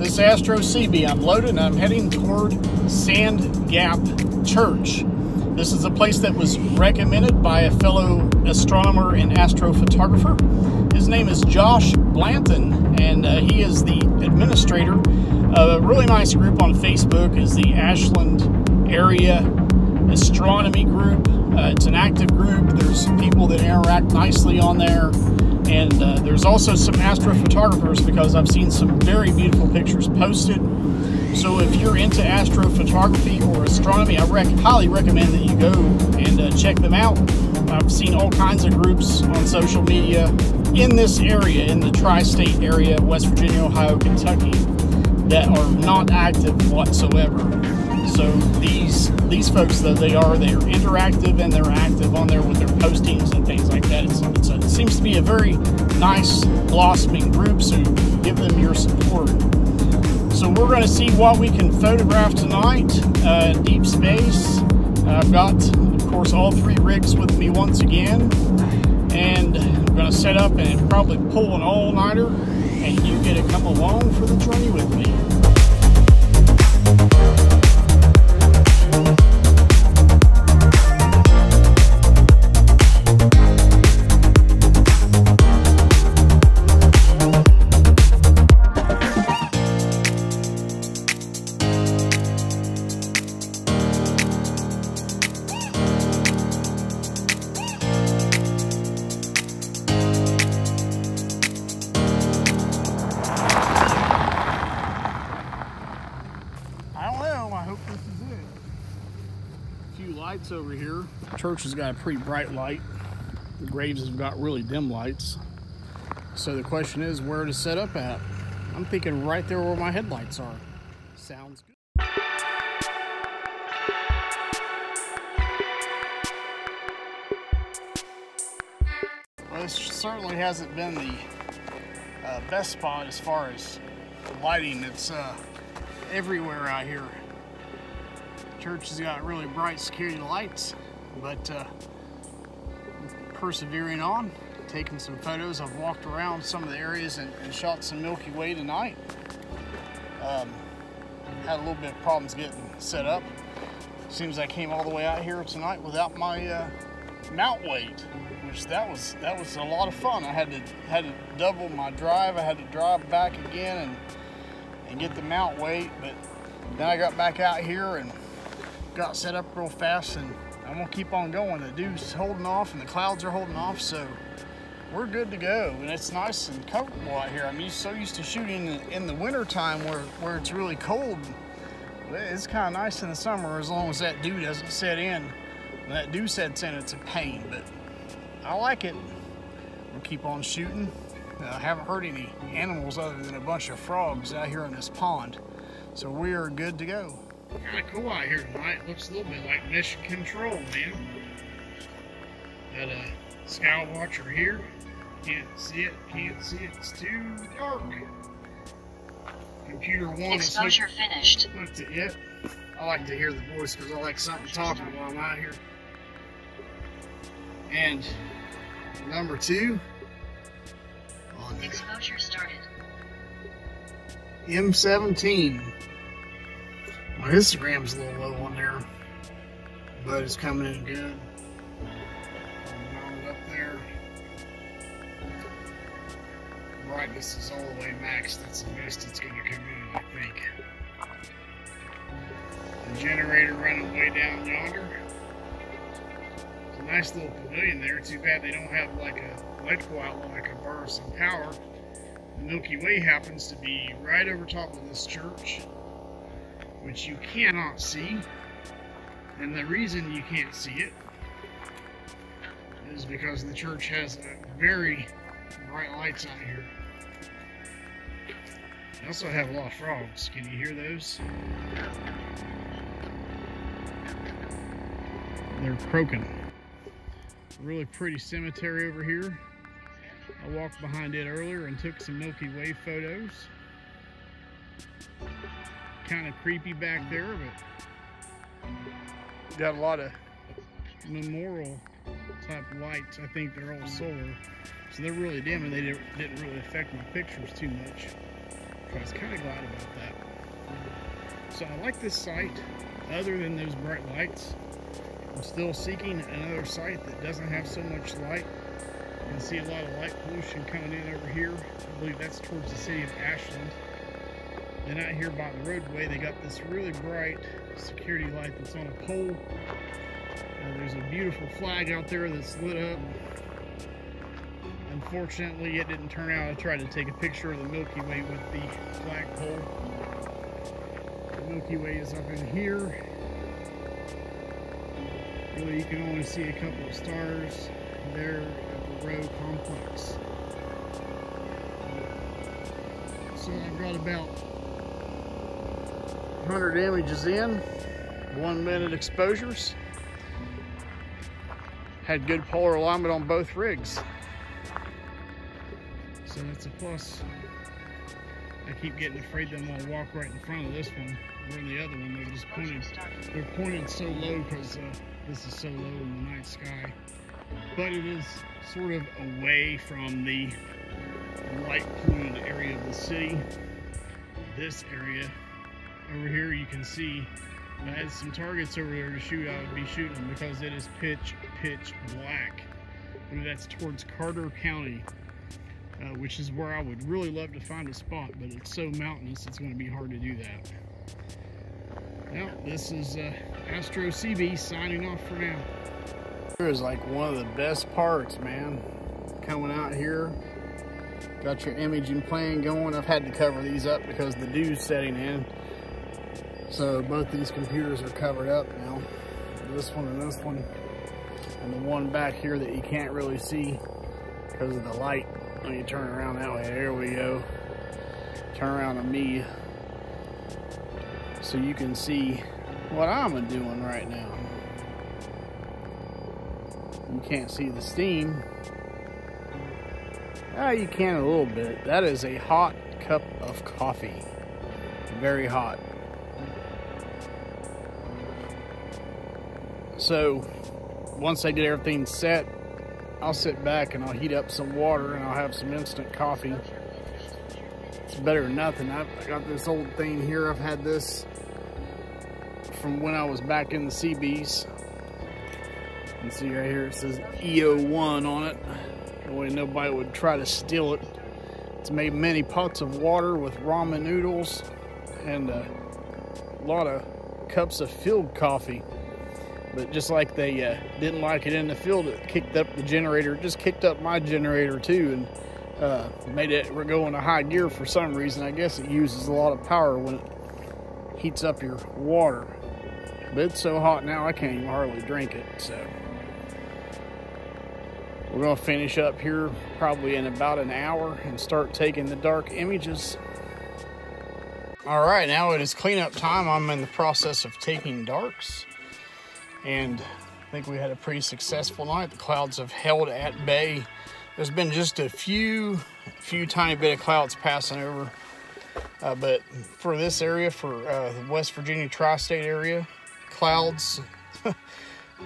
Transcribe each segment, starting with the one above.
This Astro CB, I'm loaded and I'm heading toward Sand Gap Church. This is a place that was recommended by a fellow astronomer and astrophotographer. His name is Josh Blanton, and he is the administrator of a really nice group on Facebook, is the Ashland Area Astronomy Group. It's an active group. There's people that interact nicely on there. And there's also some astrophotographers, because I've seen some very beautiful pictures posted. So if you're into astrophotography or astronomy, I highly recommend that you go and check them out. I've seen all kinds of groups on social media in this area, in the tri-state area, West Virginia, Ohio, Kentucky, that are not active whatsoever. So these folks, though, they're interactive and they're active on there with their postings and things like that. It seems to be a very nice blossoming group, so give them your support. So we're going to see what we can photograph tonight, deep space. I've got, of course, all three rigs with me once again, and I'm going to set up and probably pull an all-nighter, and you get to come along for the journey with me. Lights over here. The church has got a pretty bright light. The graves have got really dim lights. So the question is where to set up at. I'm thinking right there where my headlights are. Sounds good. Well, this certainly hasn't been the best spot as far as lighting. It's everywhere out here. Church has got really bright security lights, but persevering on, taking some photos. I've walked around some of the areas and shot some Milky Way tonight. Had a little bit of problems getting set up. Seems I came all the way out here tonight without my mount weight, which that was a lot of fun. I had to double my drive. I had to drive back again and get the mount weight, but then I got back out here and got set up real fast, and I'm gonna keep on going. The dude's holding off and the clouds are holding off, so we're good to go. And it's nice and comfortable out here. I'm so used to shooting in the winter time where it's really cold. It's kind of nice in the summer, as long as that dew doesn't set in. When that dew sets in, it's a pain, but I like it. We'll keep on shooting. I haven't heard any animals other than a bunch of frogs out here in this pond, so we are good to go. Kind of cool out here tonight. Looks a little bit like Mission Control, man. Got a sky watcher here. Can't see it. It's too dark. Computer one exposure finished. Hooked to it. I like to hear the voice because I like something talking while I'm out here. And number two on exposure started. M17. My Instagram's a little low on there, but it's coming in good. Up there. Brightness is all the way maxed. That's the best it's going to come in, I think. The generator running way down yonder. It's a nice little pavilion there. Too bad they don't have like a electrical outlet I can borrow some power. The Milky Way happens to be right over top of this church, which you cannot see, and the reason you can't see it is because the church has very bright lights out here. They also have a lot of frogs. Can you hear those? They're croaking. Really pretty cemetery over here. I walked behind it earlier and took some Milky Way photos. Kind of creepy back there, but got a lot of memorial type lights. I think they're all solar, so they're really dim and they didn't really affect my pictures too much. I was kind of glad about that. So I like this site. Other than those bright lights, I'm still seeking another site that doesn't have so much light. You can see a lot of light pollution coming in over here. I believe that's towards the city of Ashland. Then out here by the roadway, they got this really bright security light that's on a pole. There's a beautiful flag out there that's lit up. Unfortunately, it didn't turn out. I tried to take a picture of the Milky Way with the flagpole. The Milky Way is up in here. Really, you can only see a couple of stars there at the row complex. So I've got about 100 images in, 1 minute exposures. Had good polar alignment on both rigs. So that's a plus. I keep getting afraid that I'm gonna walk right in front of this one. Or in the other one, they're pointed so low because this is so low in the night sky. But it is sort of away from the light polluted area of the city. This area over here, you can see if I had some targets over there to shoot, I would be shooting them because it is pitch black. I mean, that's towards Carter County, which is where I would really love to find a spot, but it's so mountainous it's going to be hard to do that. Now, this is Astro CB signing off for now. Here is like one of the best parts, man. Coming out here, got your imaging plan going. I've had to cover these up because the dew's setting in. So both these computers are covered up now. This one and this one. And the one back here that you can't really see because of the light. When you turn around that way, there we go. Turn around on me so you can see what I'm doing right now. You can't see the steam. You can a little bit. That is a hot cup of coffee. Very hot. So once I get everything set, I'll sit back and I'll heat up some water and I'll have some instant coffee. It's better than nothing. I got this old thing here. I've had this from when I was back in the CBs. You can see right here it says EO1 on it. That way nobody would try to steal it. It's made many pots of water with ramen noodles and a lot of cups of field coffee. But just like they didn't like it in the field, it kicked up the generator. It just kicked up my generator too and made it go into high gear for some reason. I guess it uses a lot of power when it heats up your water. But it's so hot now I can't even hardly drink it. So we're going to finish up here probably in about an hour and start taking the dark images. All right, now it is cleanup time. I'm in the process of taking darks. And I think we had a pretty successful night. The clouds have held at bay. There's been just a few tiny bit of clouds passing over. But for this area, for the West Virginia tri-state area, clouds,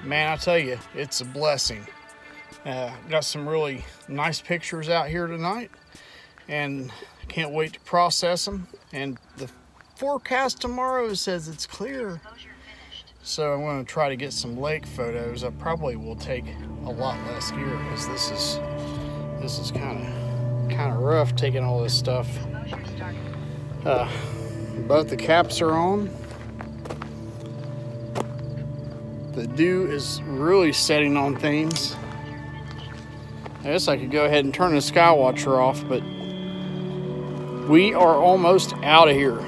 man, I tell you, it's a blessing. Got some really nice pictures out here tonight. And can't wait to process them. And the forecast tomorrow says it's clear. So I'm going to try to get some lake photos. I probably will take a lot less gear because this is kind of rough taking all this stuff. Both the caps are on. The dew is really setting on things. I guess I could go ahead and turn the Skywatcher off, but we are almost out of here.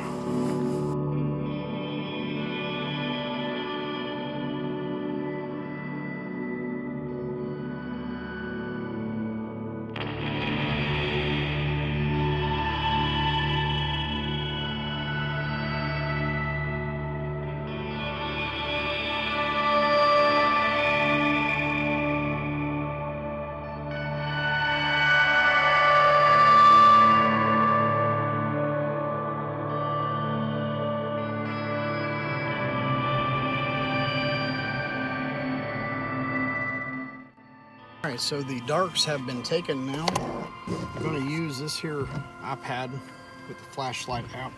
Alright, so the darks have been taken now. I'm going to use this here iPad with the flashlight out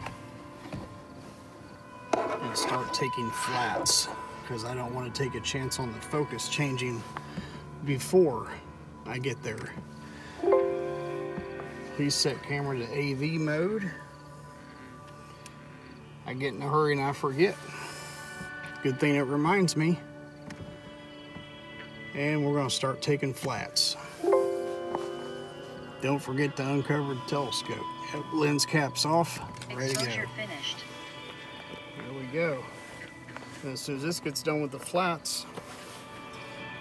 and start taking flats, because I don't want to take a chance on the focus changing before I get there. Please set camera to AV mode. I get in a hurry and I forget. Good thing it reminds me. And we're going to start taking flats. Don't forget to uncover the telescope. Yep, lens caps off, ready to go. Exposure finished. There we go. And as soon as this gets done with the flats,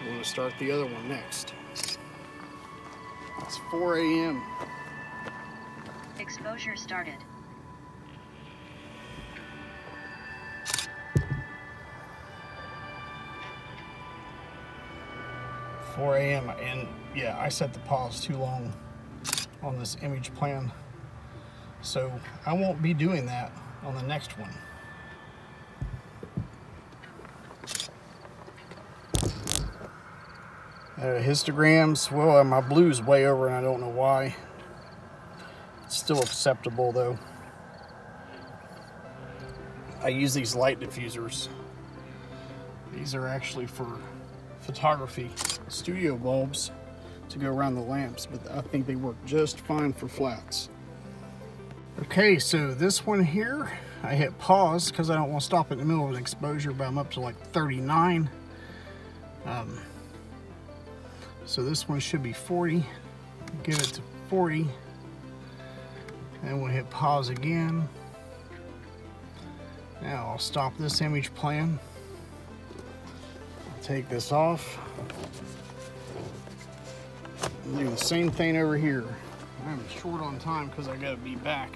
we're going to start the other one next. It's 4 a.m. Exposure started. And yeah, I set the pause too long on this image plan, so I won't be doing that on the next one. Histograms, well, my blue's way over and I don't know why. It's still acceptable though. I use these light diffusers. These are actually for photography studio bulbs to go around the lamps, but I think they work just fine for flats. Okay, so this one here, I hit pause because I don't want to stop in the middle of an exposure, but I'm up to like 39. So this one should be 40. Get it to 40. And we'll hit pause again. Now I'll stop this image plan. Take this off. Do the same thing over here. I'm short on time because I gotta be back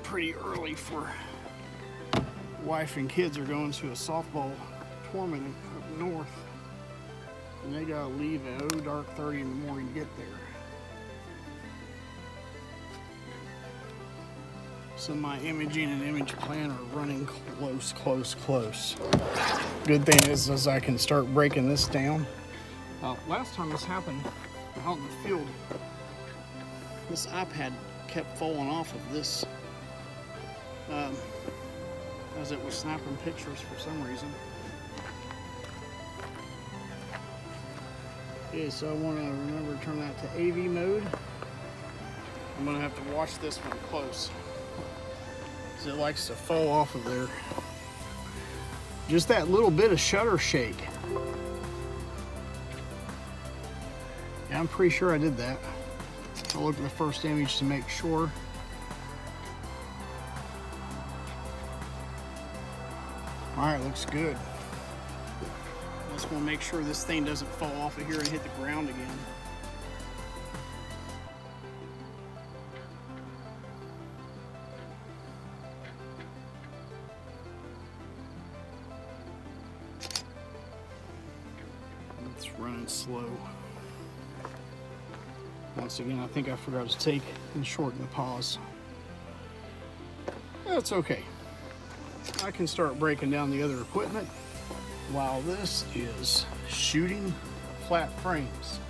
pretty early for wife and kids are going to a softball tournament up north, and they gotta leave at dark 30 in the morning to get there. So my imaging and image plan are running close. Good thing is I can start breaking this down. Last time this happened out in the field, this iPad kept falling off of this as it was snapping pictures for some reason. Okay, so I want to remember to turn that to AV mode. I'm going to have to watch this one close, because it likes to fall off of there. Just that little bit of shutter shake. Yeah, I'm pretty sure I did that. I'll look at the first image to make sure. Alright, looks good. I just want to make sure this thing doesn't fall off of here and hit the ground again. It's running slow. Once again, I think I forgot to take and shorten the pause. That's okay. I can start breaking down the other equipment while this is shooting flat frames.